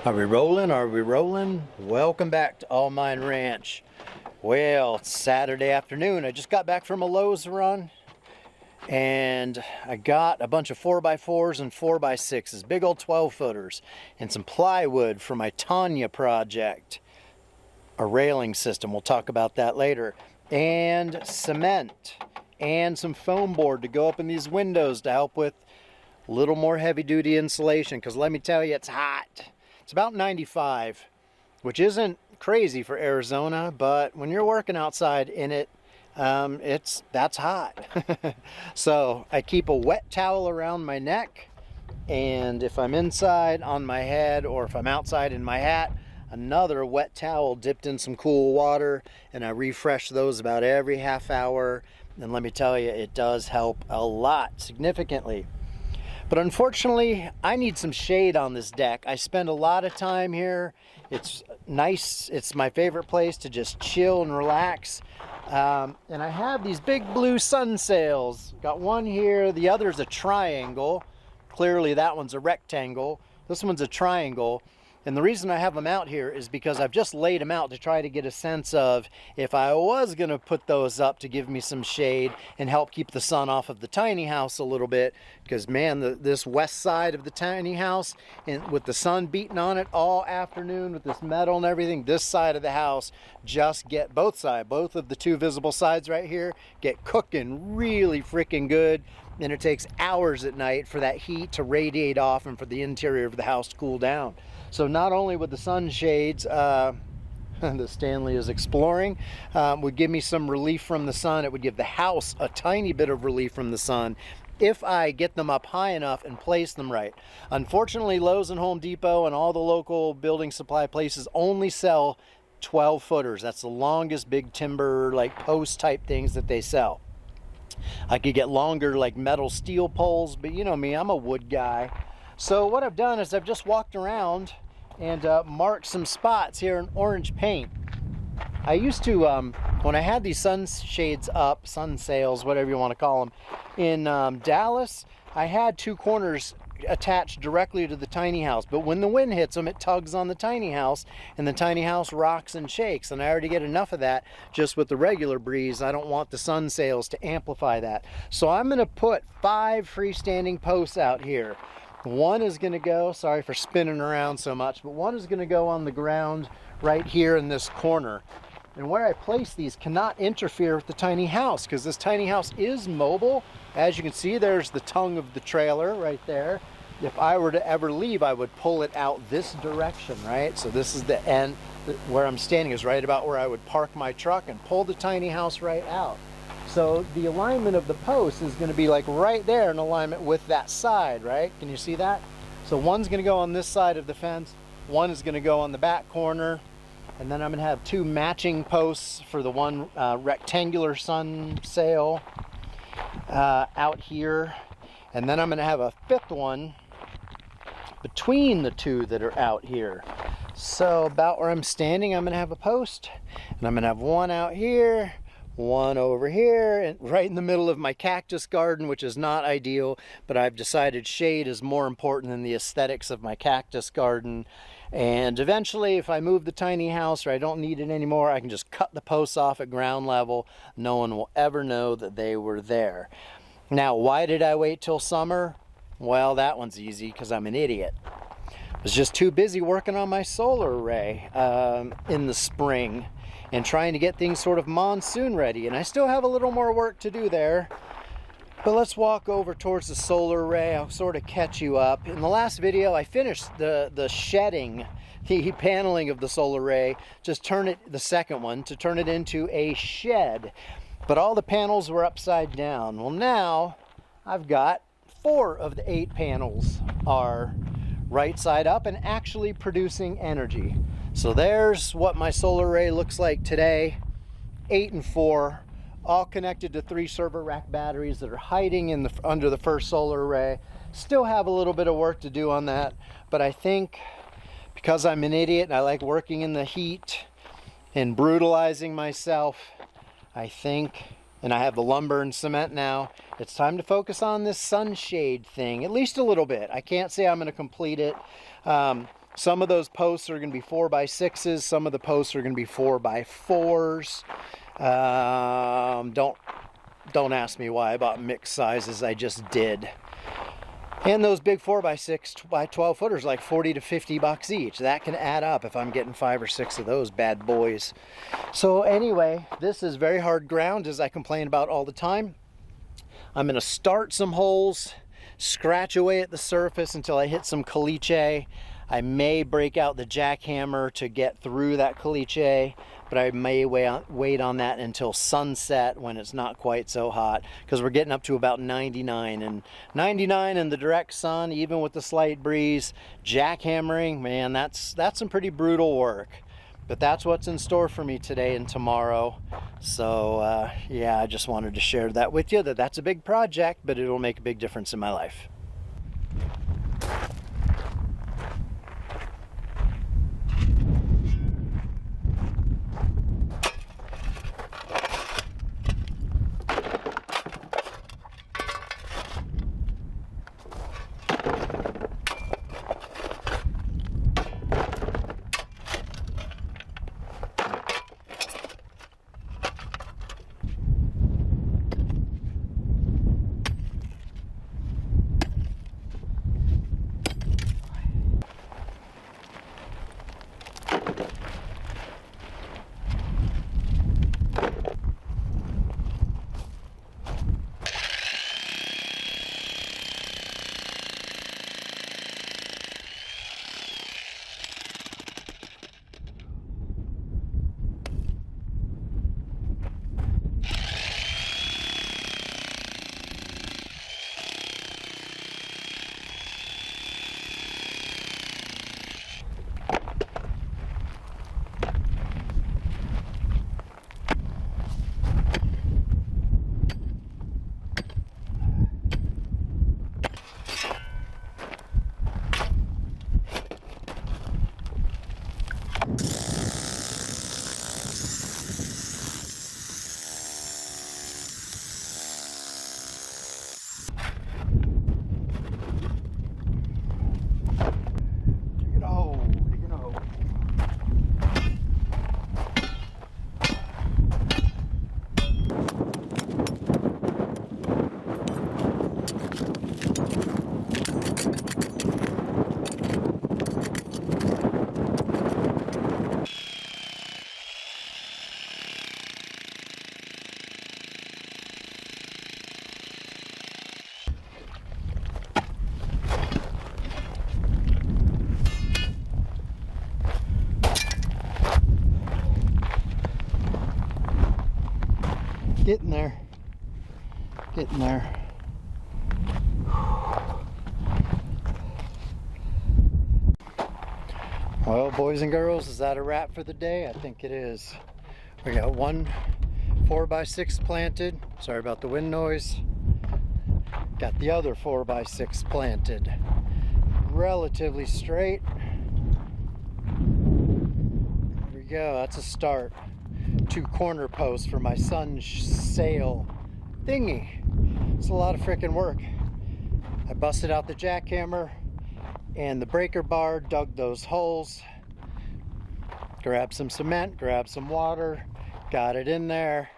Are we rolling? Are we rolling? Welcome back to All Mine Ranch. Well, it's Saturday afternoon. I just got back from a Lowe's run and I got a bunch of 4x4s and 4x6s, big old 12-footers, and some plywood for my Tanya project, a railing system. We'll talk about that later. And cement and some foam board to go up in these windows to help with a little more heavy-duty insulation, because let me tell you, it's hot. It's about 95, which isn't crazy for Arizona, but when you're working outside in it, that's hot. So I keep a wet towel around my neck, and if I'm inside, on my head, or if I'm outside in my hat, another wet towel dipped in some cool water, and I refresh those about every half hour. And let me tell you, it does help a lot, significantly. But unfortunately, I need some shade on this deck. I spend a lot of time here. It's nice. It's my favorite place to just chill and relax. And I have these big blue sun sails. Got one here. The other's a triangle. Clearly that one's a rectangle. This one's a triangle. And the reason I have them out here is because I've just laid them out to try to get a sense of if I was going to put those up to give me some shade and help keep the sun off of the tiny house a little bit. Because man, this west side of the tiny house, and with the sun beating on it all afternoon with this metal and everything, this side of the house just get both of the two visible sides right here get cooking really freaking good. And it takes hours at night for that heat to radiate off and for the interior of the house to cool down. So not only would the sunshades that Stanley is exploring would give me some relief from the sun, it would give the house a tiny bit of relief from the sun if I get them up high enough and place them right. Unfortunately, Lowe's and Home Depot and all the local building supply places only sell 12-footers. That's the longest big timber, like post type things that they sell. I could get longer, like metal steel poles, but you know me, I'm a wood guy. So what I've done is I've just walked around and marked some spots here in orange paint. I used to, when I had these sunshades up, sun sails, whatever you want to call them, in Dallas, I had two corners attached directly to the tiny house, but when the wind hits them, it tugs on the tiny house, and the tiny house rocks and shakes, and I already get enough of that just with the regular breeze. I don't want the sun sails to amplify that. So I'm going to put 5 freestanding posts out here. One is going to go, sorry for spinning around so much, but one is going to go on the ground right here in this corner. And where I place these cannot interfere with the tiny house, because this tiny house is mobile. As you can see, there's the tongue of the trailer right there. If I were to ever leave, I would pull it out this direction, right? So this is the end. Where I'm standing is right about where I would park my truck and pull the tiny house right out. So the alignment of the post is going to be like right there in alignment with that side, right? Can you see that? So one's going to go on this side of the fence, one is going to go on the back corner, and then I'm going to have 2 matching posts for the one rectangular sun sail out here, and then I'm going to have a 5th one between the 2 that are out here. So about where I'm standing, I'm going to have a post, and I'm going to have one out here, one over here, and right in the middle of my cactus garden, which is not ideal, but I've decided shade is more important than the aesthetics of my cactus garden. And eventually, if I move the tiny house or I don't need it anymore, I can just cut the posts off at ground level. No one will ever know that they were there. Now, why did I wait till summer? Well, that one's easy, because I'm an idiot. I was just too busy working on my solar array in the spring and trying to get things sort of monsoon ready. And I still have a little more work to do there. But let's walk over towards the solar array. I'll sort of catch you up. In the last video, I finished the shedding, the paneling of the solar array. Just turn it, the second one, to turn it into a shed. But all the panels were upside down. Well, now I've got 4 of the 8 panels are right side up and actually producing energy. So there's what my solar array looks like today. 8 and 4, all connected to 3 server rack batteries that are hiding in under the first solar array. Still have a little bit of work to do on that, but I think because I'm an idiot and I like working in the heat and brutalizing myself, I think, and I have the lumber and cement now, it's time to focus on this sunshade thing, at least a little bit. I can't say I'm going to complete it. Some of those posts are going to be 4x6s. Some of the posts are going to be 4x4s. Don't ask me why I bought mixed sizes. I just did. And those big 4x6 by 12 footers, like 40 to 50 bucks each. That can add up if I'm getting 5 or 6 of those bad boys. So anyway, this is very hard ground, as I complain about all the time. I'm gonna start some holes, scratch away at the surface until I hit some caliche. I may break out the jackhammer to get through that caliche, but I may wait on that until sunset when it's not quite so hot, because we're getting up to about 99, and 99 in the direct sun, even with the slight breeze, jackhammering, man, that's some pretty brutal work. But that's what's in store for me today and tomorrow. So yeah, I just wanted to share that with you, that's a big project, but it'll make a big difference in my life. Getting there. Getting there. Well, boys and girls, is that a wrap for the day? I think it is. We got one 4x6 planted. Sorry about the wind noise. Got the other 4x6 planted. Relatively straight. There we go, that's a start. 2 corner posts for my son's sail thingy. It's a lot of freaking work. I busted out the jackhammer and the breaker bar, dug those holes, grabbed some cement, grabbed some water, got it in there,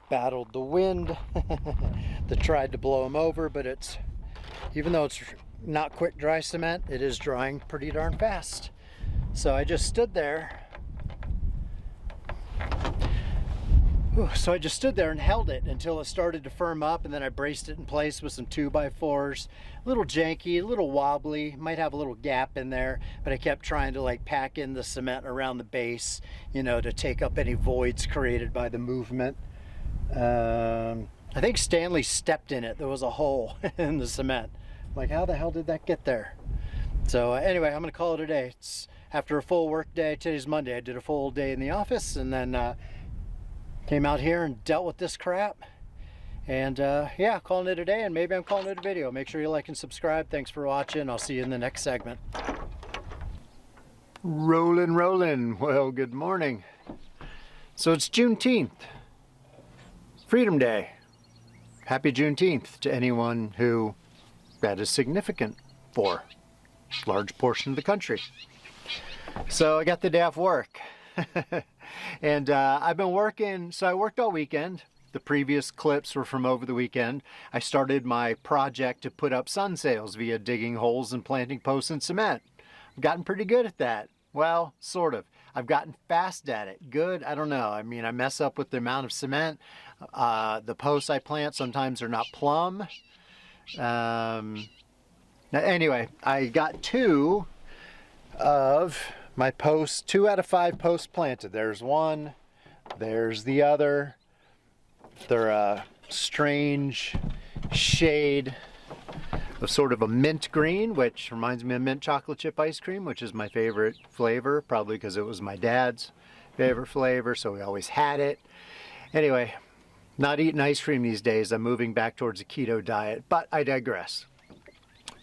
battled the wind that tried to blow them over, but it's, even though it's not quick dry cement, it is drying pretty darn fast. So I just stood there. So I just stood there and held it until it started to firm up, and then I braced it in place with some 2x4s. A little janky, a little wobbly, might have a little gap in there, but I kept trying to like pack in the cement around the base, you know, to take up any voids created by the movement. I think Stanley stepped in it. There was a hole in the cement. I'm like, how the hell did that get there? So anyway, I'm gonna call it a day. It's after a full work day. Today's Monday. I did a full day in the office, and then came out here and dealt with this crap. And yeah, calling it a day, and maybe I'm calling it a video. Make sure you like and subscribe. Thanks for watching. I'll see you in the next segment. Rolling. Well, good morning. So it's Juneteenth. Freedom Day. Happy Juneteenth to anyone who that is significant for. Large portion of the country. So I got the day off work. And I've been working, so I worked all weekend. The previous clips were from over the weekend. I started my project to put up sun sails via digging holes and planting posts in cement. I've gotten pretty good at that. Well, sort of. I've gotten fast at it. Good? I don't know. I mean, I mess up with the amount of cement. The posts I plant sometimes are not plumb. Anyway, I got 2 of my posts, 2 out of 5 posts planted. There's one, there's the other. They're a strange shade of sort of a mint green, which reminds me of mint chocolate chip ice cream, which is my favorite flavor, probably because it was my dad's favorite flavor, so we always had it. Anyway, not eating ice cream these days. I'm moving back towards a keto diet, but I digress.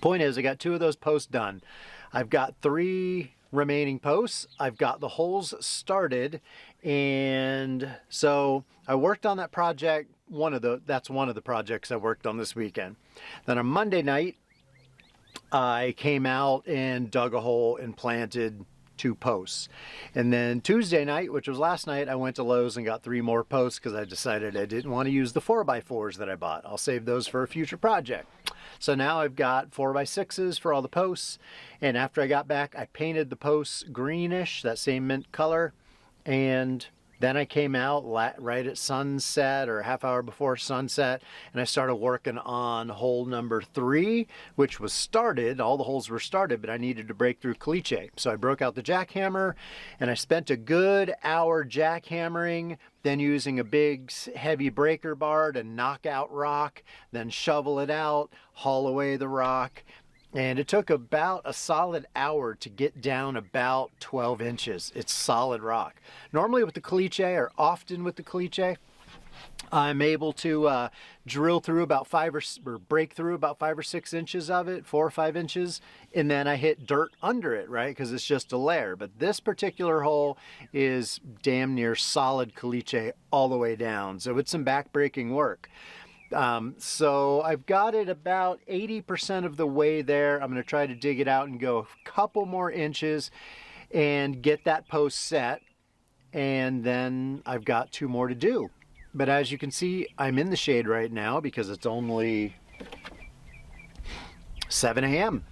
Point is, I got 2 of those posts done. I've got 3 remaining posts. I've got the holes started, and so I worked on that project. That's one of the projects I worked on this weekend. Then on Monday night, I came out and dug a hole and planted 2 posts. And then Tuesday night, which was last night, I went to Lowe's and got 3 more posts because I decided I didn't want to use the 4x4s that I bought. I'll save those for a future project. So now I've got 4x6s for all the posts. And after I got back, I painted the posts greenish, that same mint color. And then I came out right at sunset, or a half hour before sunset, and I started working on hole number 3, which was started. All the holes were started, but I needed to break through caliche. So I broke out the jackhammer, and I spent a good hour jackhammering, then using a big heavy breaker bar to knock out rock, then shovel it out, haul away the rock. And it took about a solid hour to get down about 12 inches. It's solid rock. Normally with the caliche, or often with the caliche, I'm able to drill through about 5 or break through about 5 or 6 inches of it, 4 or 5 inches, and then I hit dirt under it, right? Because it's just a layer. But this particular hole is damn near solid caliche all the way down. So it's some back-breaking work. So I've got it about 80% of the way there. I'm going to try to dig it out and go a couple more inches and get that post set. And then I've got 2 more to do. But as you can see, I'm in the shade right now because it's only 7 a.m.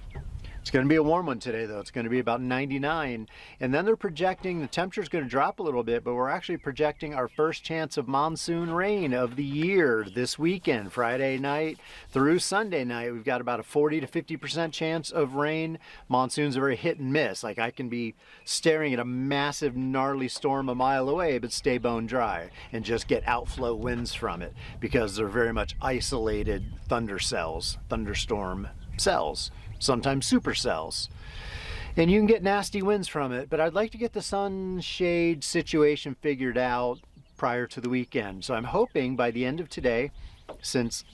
It's going to be a warm one today, though. It's going to be about 99. And then they're projecting the temperature's going to drop a little bit, but we're actually projecting our first chance of monsoon rain of the year this weekend, Friday night through Sunday night. We've got about a 40 to 50% chance of rain. Monsoons are very hit and miss. Like, I can be staring at a massive, gnarly storm a mile away, but stay bone dry and just get outflow winds from it because they're very much isolated thunderstorm cells. Sometimes supercells, and you can get nasty winds from it. But I'd like to get the sunshade situation figured out prior to the weekend. So I'm hoping by the end of today, since,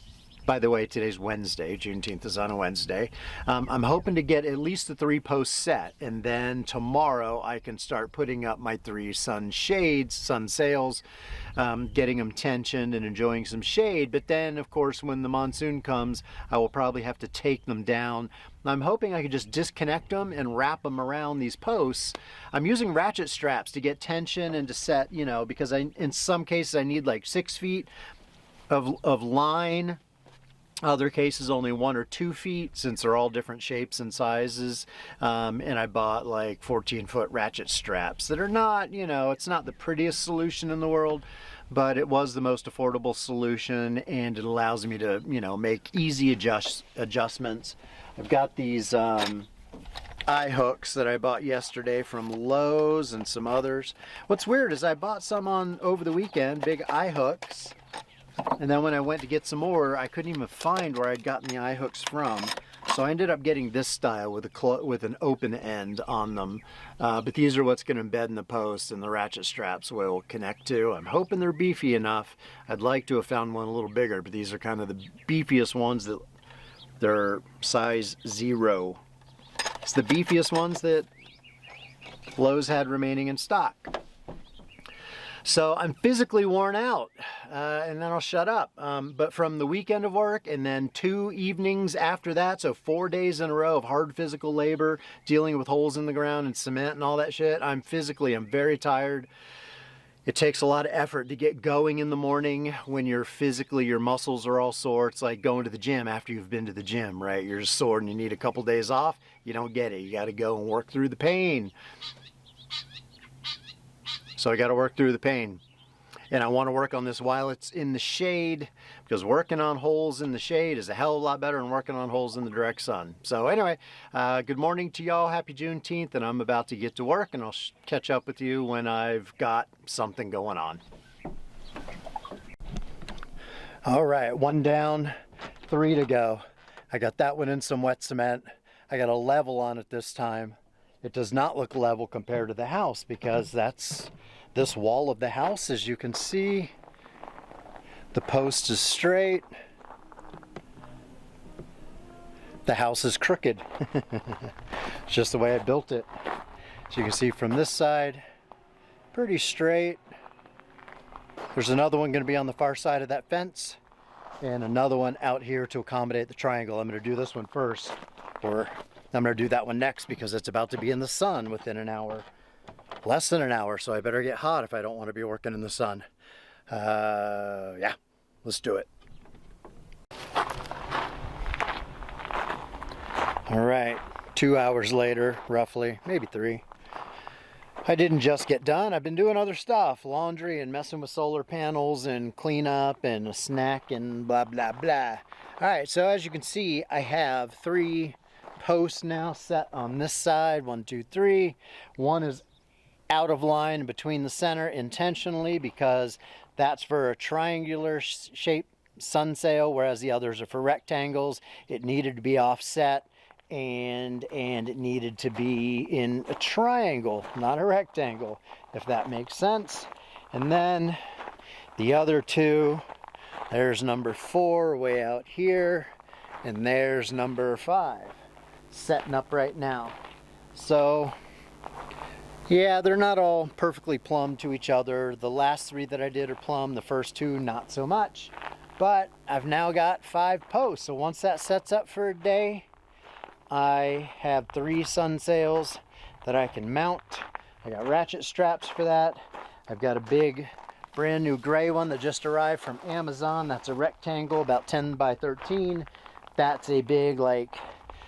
by the way, today's Wednesday, Juneteenth is on a Wednesday, I'm hoping to get at least the 3 posts set, and then tomorrow I can start putting up my 3 sun sails, getting them tensioned and enjoying some shade. But then, of course, when the monsoon comes, I will probably have to take them down. I'm hoping I could just disconnect them and wrap them around these posts. I'm using ratchet straps to get tension and to set, because in some cases I need like 6 feet of line. Other cases only 1 or 2 feet, since they're all different shapes and sizes. And I bought like 14-foot ratchet straps that are not, it's not the prettiest solution in the world, but it was the most affordable solution, and it allows me to, make easy adjustments. I've got these eye hooks that I bought yesterday from Lowe's and some others. What's weird is I bought some over the weekend, big eye hooks. And then when I went to get some more, I couldn't even find where I'd gotten the eye hooks from. So I ended up getting this style with an open end on them. But these are what's going to embed in the post, and the ratchet straps will connect to. I'm hoping they're beefy enough. I'd like to have found one a little bigger, but these are kind of the beefiest ones. They're size 0. It's the beefiest ones that Lowe's had remaining in stock. So I'm physically worn out, and then I'll shut up. But from the weekend of work and then 2 evenings after that, so 4 days in a row of hard physical labor, dealing with holes in the ground and cement and all that shit, I'm very tired. It takes a lot of effort to get going in the morning when you're physically, your muscles are all sore. It's like going to the gym after you've been to the gym, right? You're just sore and you need a couple days off. You don't get it. You got to go and work through the pain. So I got to work through the pain. And I want to work on this while it's in the shade, because working on holes in the shade is a hell of a lot better than working on holes in the direct sun. So anyway, good morning to y'all. Happy Juneteenth, and I'm about to get to work, and I'll catch up with you when I've got something going on. All right, 1 down, 3 to go. I got that one in some wet cement. I got a level on it this time. It does not look level compared to the house, because that's this wall of the house. As you can see, the post is straight. The house is crooked. It's just the way I built it. As you can see from this side, pretty straight. There's another one going to be on the far side of that fence, and another one out here to accommodate the triangle. I'm going to do this one first, or I'm going to do that one next, because it's about to be in the sun within an hour. Less than an hour, so I better get hot if I don't want to be working in the sun. Yeah, let's do it. All right, 2 hours later, roughly, maybe 3. I didn't just get done. I've been doing other stuff, laundry and messing with solar panels and cleanup and a snack and blah, blah, blah. All right, so as you can see, I have 3 posts now set on this side. 1, 2, 3. One is out of line between the center intentionally, because that's for a triangular shape sun sail, whereas the others are for rectangles. It needed to be offset, and it needed to be in a triangle, not a rectangle, if that makes sense. And then the other 2, there's number 4 way out here, and there's number 5 setting up right now. So yeah, they're not all perfectly plumbed to each other. The last 3 that I did are plumbed, the first 2 not so much. But I've now got 5 posts, so once that sets up for a day, I have 3 sun sails that I can mount. I got ratchet straps for that. I've got a big brand new gray one that just arrived from Amazon. That's a rectangle about 10 by 13. That's a big, like,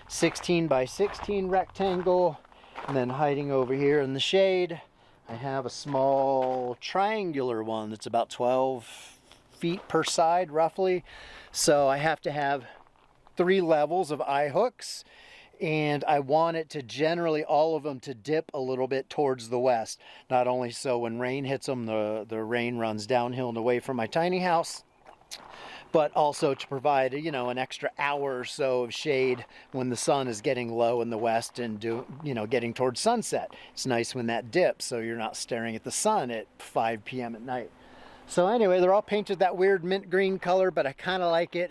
16 by 16 rectangle. And then hiding over here in the shade, I have a small triangular one that's about 12 feet per side roughly. So I have to have 3 levels of eye hooks, and I want it to generally, all of them, to dip a little bit towards the west. Not only so when rain hits them, the rain runs downhill and away from my tiny house, but also to provide, you know, an extra hour or so of shade when the sun is getting low in the west and getting towards sunset. It's nice when that dips, so you're not staring at the sun at 5 p.m. at night. So anyway, they're all painted that weird mint green color, but I kind of like it.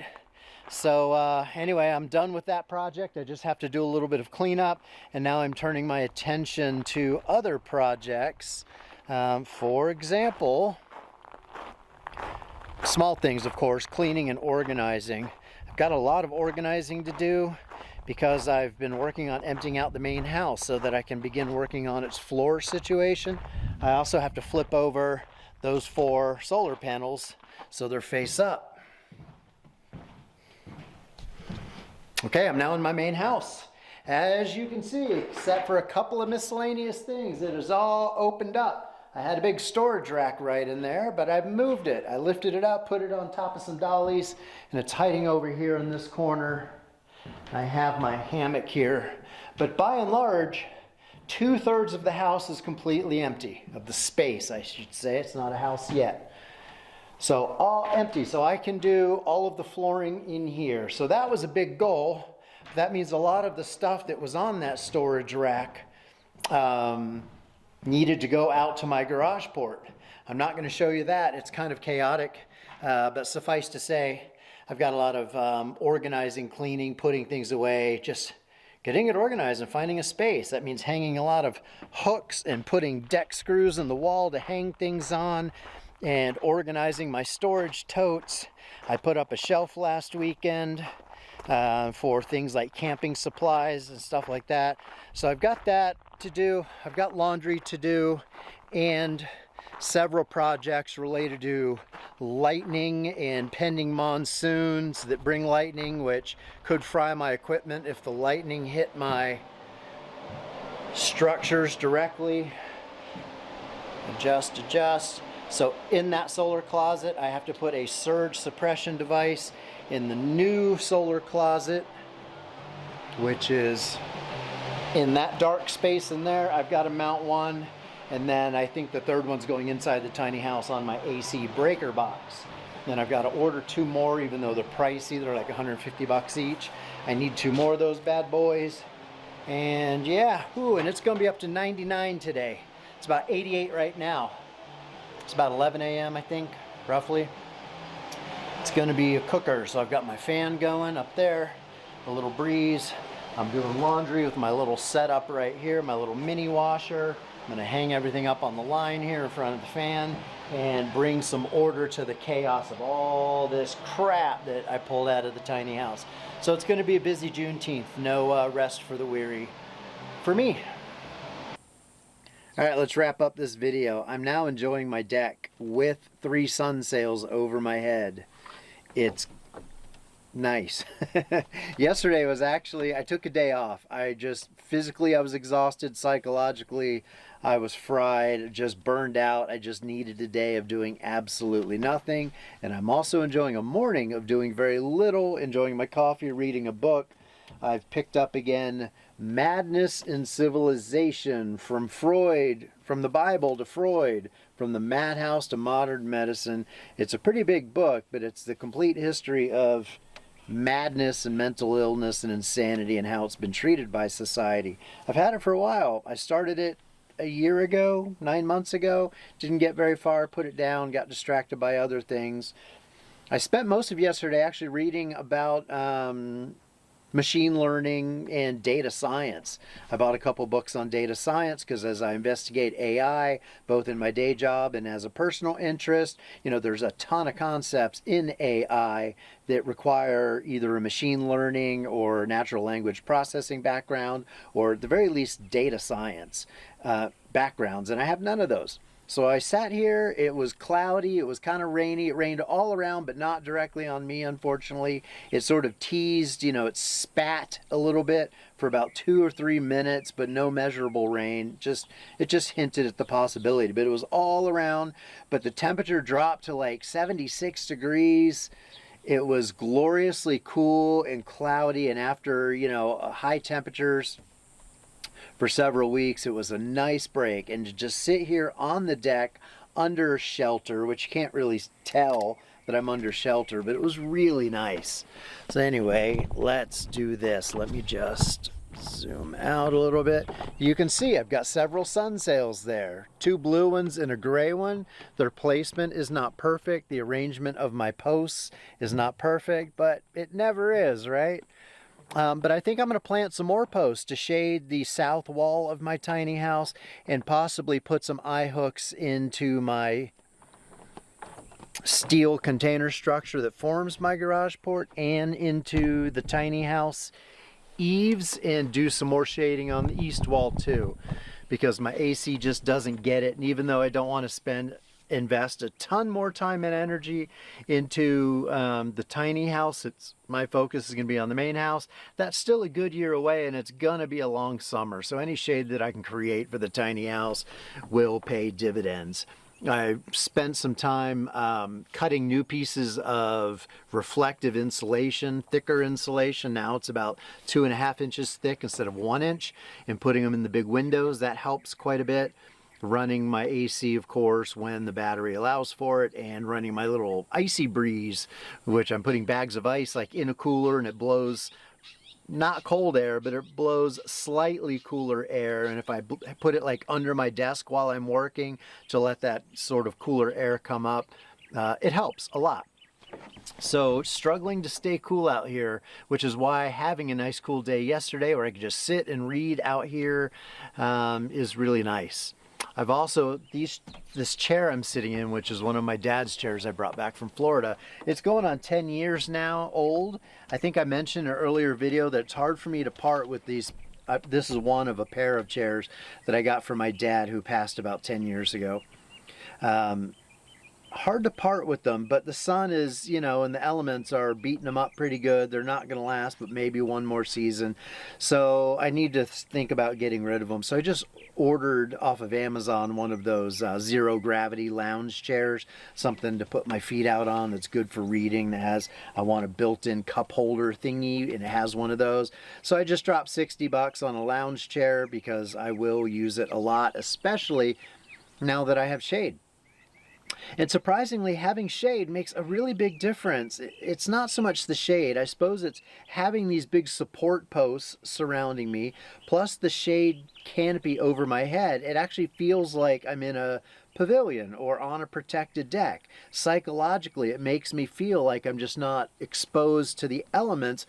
So anyway, I'm done with that project. I just have to do a little bit of cleanup, and now I'm turning my attention to other projects. For example, small things, of course, cleaning and organizing. I've got a lot of organizing to do, because I've been working on emptying out the main house so that I can begin working on its floor situation. I also have to flip over those 4 solar panels so they're face up. Okay, I'm now in my main house. As you can see, except for a couple of miscellaneous things, it is all opened up. I had a big storage rack right in there, but I've moved it. I lifted it up, put it on top of some dollies, and it's hiding over here in this corner. I have my hammock here. But by and large, 2/3 of the house is completely empty, of the space, I should say. It's not a house yet. So all empty, so I can do all of the flooring in here. So that was a big goal. That means a lot of the stuff that was on that storage rack needed to go out to my garage port. I'm not going to show you that. It's kind of chaotic, but suffice to say, I've got a lot of organizing, cleaning, putting things away, just getting it organized and finding a space. That means hanging a lot of hooks and putting deck screws in the wall to hang things on, and organizing my storage totes. I put up a shelf last weekend for things like camping supplies and stuff like that. So I've got that to do. I've got laundry to do, and several projects related to lightning and pending monsoons that bring lightning, which could fry my equipment if the lightning hit my structures directly. Adjust. So in that solar closet, I have to put a surge suppression device. In the new solar closet, which is in that dark space in there, I've got to mount one. And then I think the third one's going inside the tiny house on my AC breaker box. Then I've got to order 2 more, even though they're pricey. They're like 150 bucks each. I need 2 more of those bad boys. And yeah, and it's going to be up to 99 today. It's about 88 right now. It's about 11 a.m. I think, roughly. It's going to be a cooker, so I've got my fan going up there, a little breeze. I'm doing laundry with my little setup right here, my little mini washer. I'm going to hang everything up on the line here in front of the fan and bring some order to the chaos of all this crap that I pulled out of the tiny house. So it's going to be a busy Juneteenth. No rest for the weary for me. All right, let's wrap up this video. I'm now enjoying my deck with 3 sun sails over my head. It's nice. Yesterday was actually, I took a day off. I was exhausted. Psychologically, I was fried, just burned out. I just needed a day of doing absolutely nothing. And I'm also enjoying a morning of doing very little, enjoying my coffee, reading a book. I've picked up again Madness in Civilization from Freud, from the Bible to Freud, from the madhouse to modern medicine. It's a pretty big book, but it's the complete history of madness and mental illness and insanity and how it's been treated by society. I've had it for a while. I started it a year ago, 9 months ago. Didn't get very far, put it down, got distracted by other things. I spent most of yesterday actually reading about machine learning and data science. I bought a couple books on data science because as I investigate AI, both in my day job and as a personal interest, there's a ton of concepts in AI that require either a machine learning or natural language processing background, or at the very least data science backgrounds, and I have none of those. So I sat here, it was cloudy, it was kind of rainy, it rained all around, but not directly on me, unfortunately. It sort of teased, it spat a little bit for about 2 or 3 minutes, but no measurable rain. It just hinted at the possibility, but it was all around. But the temperature dropped to like 76 degrees. It was gloriously cool and cloudy, and after, high temperatures for several weeks, it was a nice break. And to just sit here on the deck under shelter, which you can't really tell that I'm under shelter, but it was really nice. So anyway, let's do this. Let me just zoom out a little bit. You can see I've got several sun sails there. 2 blue ones and a gray one. Their placement is not perfect. The arrangement of my posts is not perfect, but it never is, right? But I think I'm going to plant some more posts to shade the south wall of my tiny house, and possibly put some eye hooks into my steel container structure that forms my garage port and into the tiny house eaves, and do some more shading on the east wall too, because my AC just doesn't get it. And even though I don't want to invest a ton more time and energy into the tiny house, my focus is going to be on the main house. That's still a good year away, and it's going to be a long summer. So any shade that I can create for the tiny house will pay dividends. I spent some time cutting new pieces of reflective insulation, thicker insulation. Now it's about 2.5 inches thick instead of 1 inch, and putting them in the big windows. That helps quite a bit. Running my AC, of course, when the battery allows for it, and running my little icy breeze, which I'm putting bags of ice like in a cooler, and it blows not cold air, but it blows slightly cooler air. And if I put it like under my desk while I'm working to let that sort of cooler air come up, it helps a lot. So struggling to stay cool out here, which is why having a nice cool day yesterday where I could just sit and read out here is really nice. I've also, this chair I'm sitting in, which is one of my dad's chairs I brought back from Florida, it's going on 10 years now old. I think I mentioned in an earlier video that it's hard for me to part with these. This is one of a pair of chairs that I got from my dad who passed about 10 years ago. Hard to part with them, but the sun is, you know, and the elements are beating them up pretty good. They're not going to last but maybe one more season. So I need to think about getting rid of them. So I just ordered off of Amazon one of those zero gravity lounge chairs, something to put my feet out on that's good for reading. That has, I want a built-in cup holder thingy, and it has one of those. So I just dropped 60 bucks on a lounge chair because I will use it a lot, especially now that I have shade. And surprisingly, having shade makes a really big difference. It's not so much the shade. I suppose it's having these big support posts surrounding me, plus the shade canopy over my head. It actually feels like I'm in a pavilion or on a protected deck. Psychologically, it makes me feel like I'm just not exposed to the elements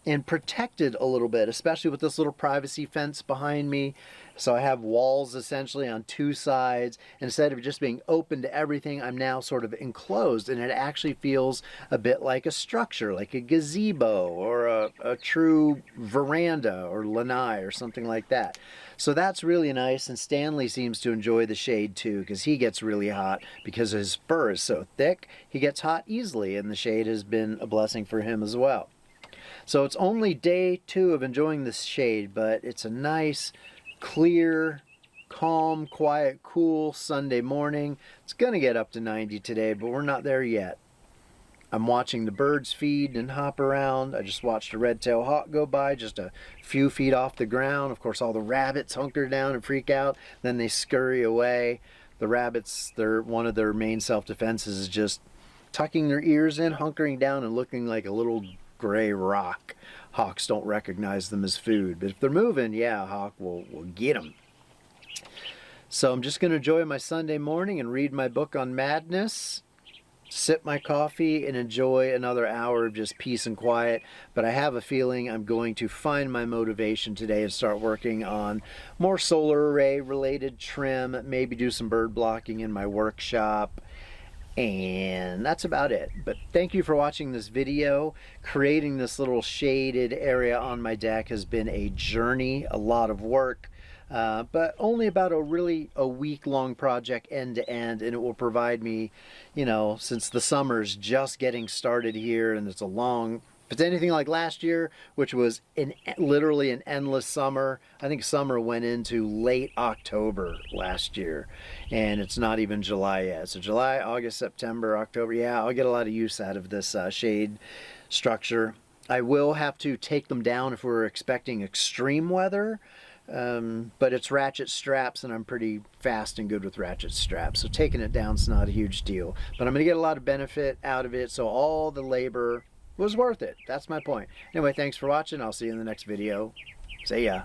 and protected a little bit, especially with this little privacy fence behind me. So I have walls essentially on two sides. Instead of just being open to everything, I'm now sort of enclosed, and it actually feels a bit like a structure, like a gazebo or a true veranda or lanai or something like that. So that's really nice, and Stanley seems to enjoy the shade too, because he gets really hot because his fur is so thick. He gets hot easily, and the shade has been a blessing for him as well. So it's only day 2 of enjoying this shade, but it's a nice, clear, calm, quiet, cool Sunday morning. It's going to get up to 90 today, but we're not there yet. I'm watching the birds feed and hop around. I just watched a red-tailed hawk go by just a few feet off the ground. Of course, all the rabbits hunker down and freak out. Then they scurry away. The rabbits, one of their main self-defenses is just tucking their ears in, hunkering down, and looking like a little gray rock. Hawks don't recognize them as food, but if they're moving, yeah, a hawk will get them. So I'm just going to enjoy my Sunday morning and read my book on madness, sip my coffee, and enjoy another hour of just peace and quiet. But I have a feeling I'm going to find my motivation today and start working on more solar array related trim, maybe do some bird blocking in my workshop. And that's about it. But thank you for watching this video. Creating this little shaded area on my deck has been a journey, a lot of work, but only about a week-long project end to end, and it will provide me, you know, since the summer's just getting started here, and it's a long, if it's anything like last year, which was literally an endless summer. I think summer went into late October last year, and it's not even July yet. So July, August, September, October, yeah, I'll get a lot of use out of this shade structure. I will have to take them down if we're expecting extreme weather, but it's ratchet straps, and I'm pretty fast and good with ratchet straps, so taking it down is not a huge deal. But I'm going to get a lot of benefit out of it, so all the labor was worth it. That's my point. Anyway, thanks for watching. I'll see you in the next video. See ya.